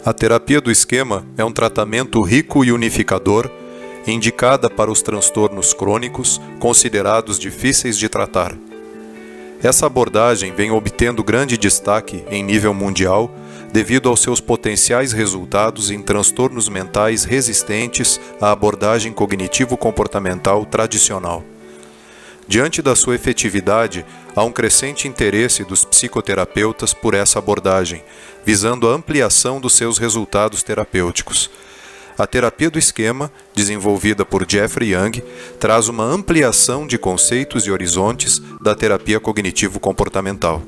A terapia do esquema é um tratamento rico e unificador, indicada para os transtornos crônicos considerados difíceis de tratar. Essa abordagem vem obtendo grande destaque em nível mundial devido aos seus potenciais resultados em transtornos mentais resistentes à abordagem cognitivo-comportamental tradicional. Diante da sua efetividade, há um crescente interesse dos psicoterapeutas por essa abordagem, visando a ampliação dos seus resultados terapêuticos. A terapia do esquema, desenvolvida por Jeffrey Young, traz uma ampliação de conceitos e horizontes da terapia cognitivo-comportamental.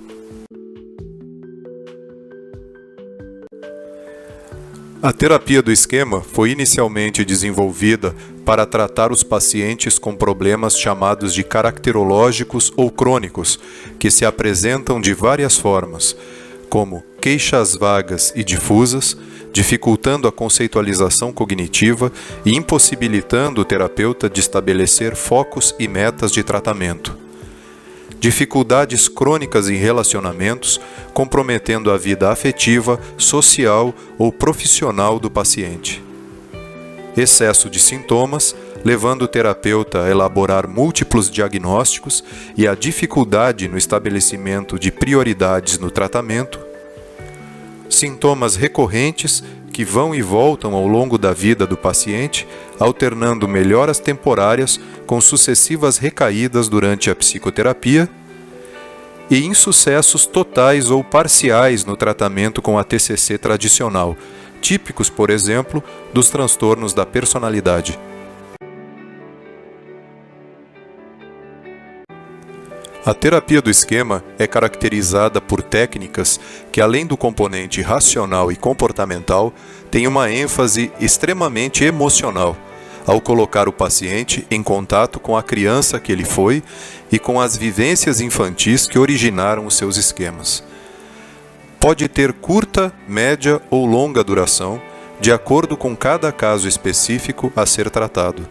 A terapia do esquema foi inicialmente desenvolvida para tratar os pacientes com problemas chamados de caracterológicos ou crônicos, que se apresentam de várias formas, como queixas vagas e difusas, dificultando a conceitualização cognitiva e impossibilitando o terapeuta de estabelecer focos e metas de tratamento. Dificuldades crônicas em relacionamentos, comprometendo a vida afetiva, social ou profissional do paciente. Excesso de sintomas, levando o terapeuta a elaborar múltiplos diagnósticos e a dificuldade no estabelecimento de prioridades no tratamento. Sintomas recorrentes que vão e voltam ao longo da vida do paciente, alternando melhoras temporárias com sucessivas recaídas durante a psicoterapia, e insucessos totais ou parciais no tratamento com a TCC tradicional, típicos, por exemplo, dos transtornos da personalidade. A terapia do esquema é caracterizada por técnicas que, além do componente racional e comportamental, têm uma ênfase extremamente emocional, ao colocar o paciente em contato com a criança que ele foi e com as vivências infantis que originaram os seus esquemas. Pode ter curta, média ou longa duração, de acordo com cada caso específico a ser tratado.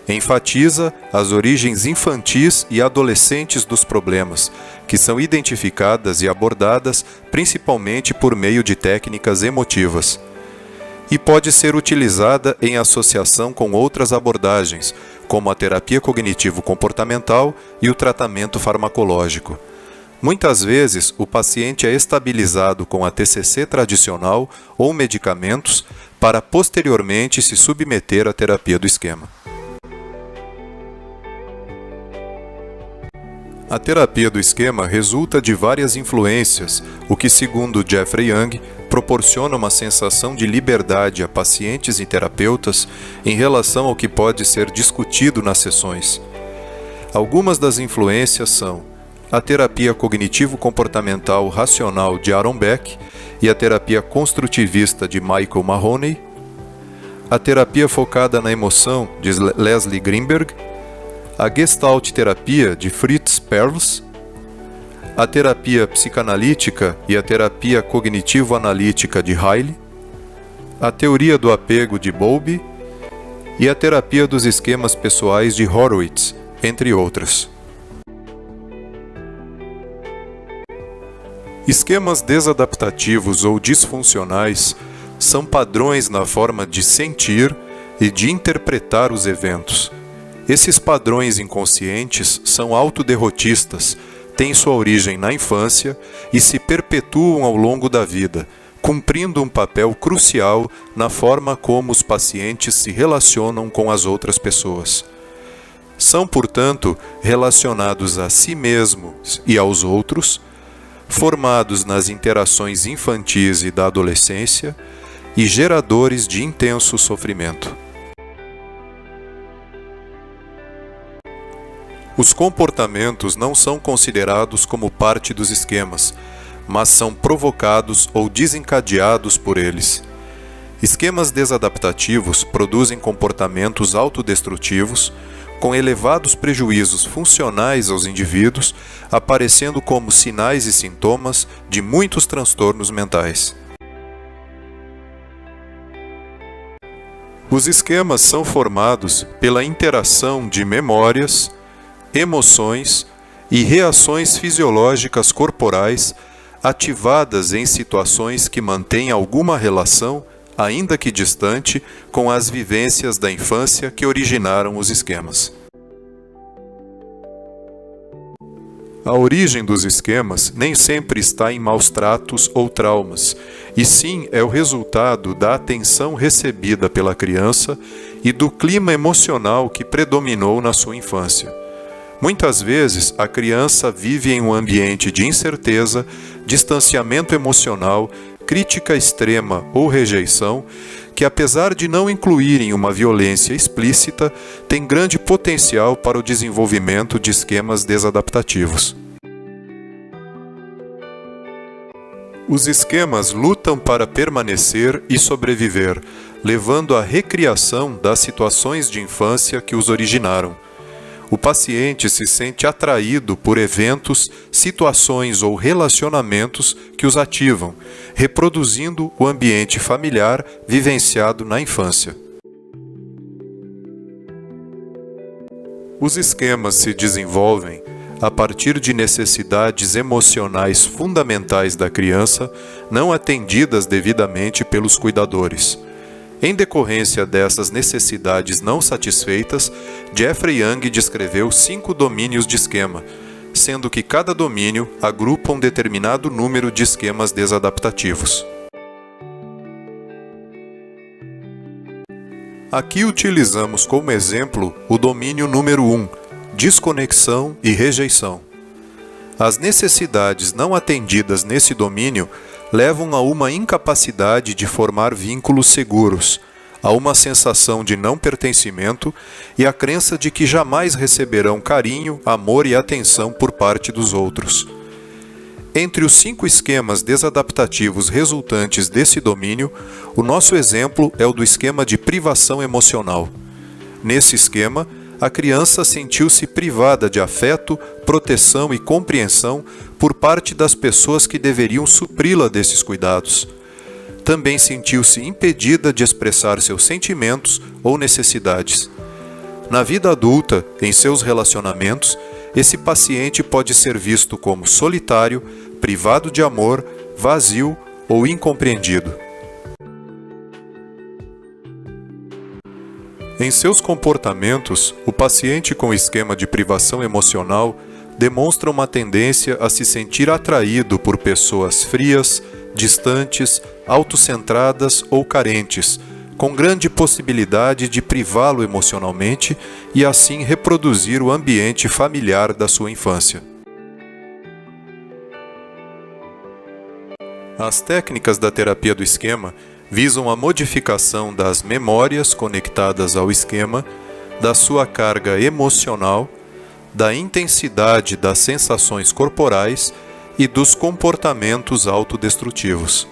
Enfatiza as origens infantis e adolescentes dos problemas, que são identificadas e abordadas principalmente por meio de técnicas emotivas. E pode ser utilizada em associação com outras abordagens, como a terapia cognitivo-comportamental e o tratamento farmacológico. Muitas vezes, o paciente é estabilizado com a TCC tradicional ou medicamentos para posteriormente se submeter à terapia do esquema. A terapia do esquema resulta de várias influências, o que, segundo Jeffrey Young, proporciona uma sensação de liberdade a pacientes e terapeutas em relação ao que pode ser discutido nas sessões. Algumas das influências são a terapia cognitivo-comportamental racional de Aaron Beck e a terapia construtivista de Michael Mahoney, a terapia focada na emoção de Leslie Greenberg, a Gestalt terapia de Fritz Perls, a terapia psicanalítica e a terapia cognitivo-analítica de Riley, a teoria do apego de Bowlby e a terapia dos esquemas pessoais de Horowitz, entre outras. Esquemas desadaptativos ou disfuncionais são padrões na forma de sentir e de interpretar os eventos. Esses padrões inconscientes são autoderrotistas, têm sua origem na infância e se perpetuam ao longo da vida, cumprindo um papel crucial na forma como os pacientes se relacionam com as outras pessoas. São, portanto, relacionados a si mesmos e aos outros, formados nas interações infantis e da adolescência e geradores de intenso sofrimento. Os comportamentos não são considerados como parte dos esquemas, mas são provocados ou desencadeados por eles. Esquemas desadaptativos produzem comportamentos autodestrutivos, com elevados prejuízos funcionais aos indivíduos, aparecendo como sinais e sintomas de muitos transtornos mentais. Os esquemas são formados pela interação de memórias, emoções e reações fisiológicas corporais ativadas em situações que mantêm alguma relação, ainda que distante, com as vivências da infância que originaram os esquemas. A origem dos esquemas nem sempre está em maus tratos ou traumas, e sim é o resultado da atenção recebida pela criança e do clima emocional que predominou na sua infância. Muitas vezes, a criança vive em um ambiente de incerteza, distanciamento emocional, crítica extrema ou rejeição, que apesar de não incluírem uma violência explícita, tem grande potencial para o desenvolvimento de esquemas desadaptativos. Os esquemas lutam para permanecer e sobreviver, levando à recriação das situações de infância que os originaram. O paciente se sente atraído por eventos, situações ou relacionamentos que os ativam, reproduzindo o ambiente familiar vivenciado na infância. Os esquemas se desenvolvem a partir de necessidades emocionais fundamentais da criança, não atendidas devidamente pelos cuidadores. Em decorrência dessas necessidades não satisfeitas, Jeffrey Young descreveu 5 domínios de esquema, sendo que cada domínio agrupa um determinado número de esquemas desadaptativos. Aqui utilizamos como exemplo o domínio número 1, desconexão e rejeição. As necessidades não atendidas nesse domínio levam a uma incapacidade de formar vínculos seguros, a uma sensação de não pertencimento e a crença de que jamais receberão carinho, amor e atenção por parte dos outros. Entre os 5 esquemas desadaptativos resultantes desse domínio, o nosso exemplo é o do esquema de privação emocional. Nesse esquema, a criança sentiu-se privada de afeto, proteção e compreensão por parte das pessoas que deveriam supri-la desses cuidados. Também sentiu-se impedida de expressar seus sentimentos ou necessidades. Na vida adulta, em seus relacionamentos, esse paciente pode ser visto como solitário, privado de amor, vazio ou incompreendido. Em seus comportamentos, o paciente com esquema de privação emocional demonstra uma tendência a se sentir atraído por pessoas frias, distantes, autocentradas ou carentes, com grande possibilidade de privá-lo emocionalmente e assim reproduzir o ambiente familiar da sua infância. As técnicas da terapia do esquema visam a modificação das memórias conectadas ao esquema, da sua carga emocional, da intensidade das sensações corporais e dos comportamentos autodestrutivos.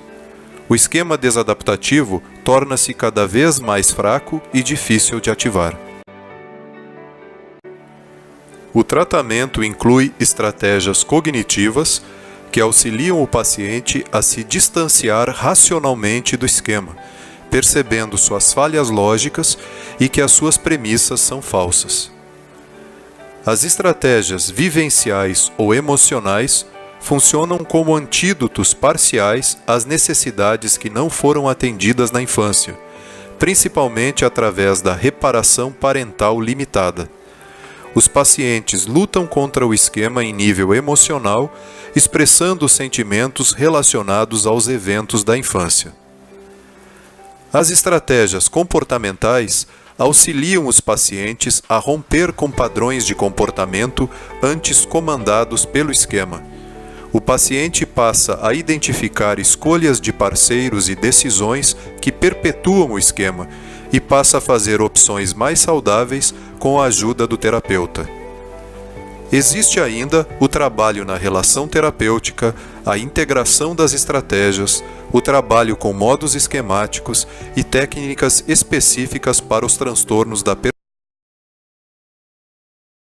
O esquema desadaptativo torna-se cada vez mais fraco e difícil de ativar. O tratamento inclui estratégias cognitivas que auxiliam o paciente a se distanciar racionalmente do esquema, percebendo suas falhas lógicas e que as suas premissas são falsas. As estratégias vivenciais ou emocionais funcionam como antídotos parciais às necessidades que não foram atendidas na infância, principalmente através da reparação parental limitada. Os pacientes lutam contra o esquema em nível emocional, expressando sentimentos relacionados aos eventos da infância. As estratégias comportamentais auxiliam os pacientes a romper com padrões de comportamento antes comandados pelo esquema. O paciente passa a identificar escolhas de parceiros e decisões que perpetuam o esquema e passa a fazer opções mais saudáveis com a ajuda do terapeuta. Existe ainda o trabalho na relação terapêutica, a integração das estratégias, o trabalho com modos esquemáticos e técnicas específicas para os transtornos da personalidade.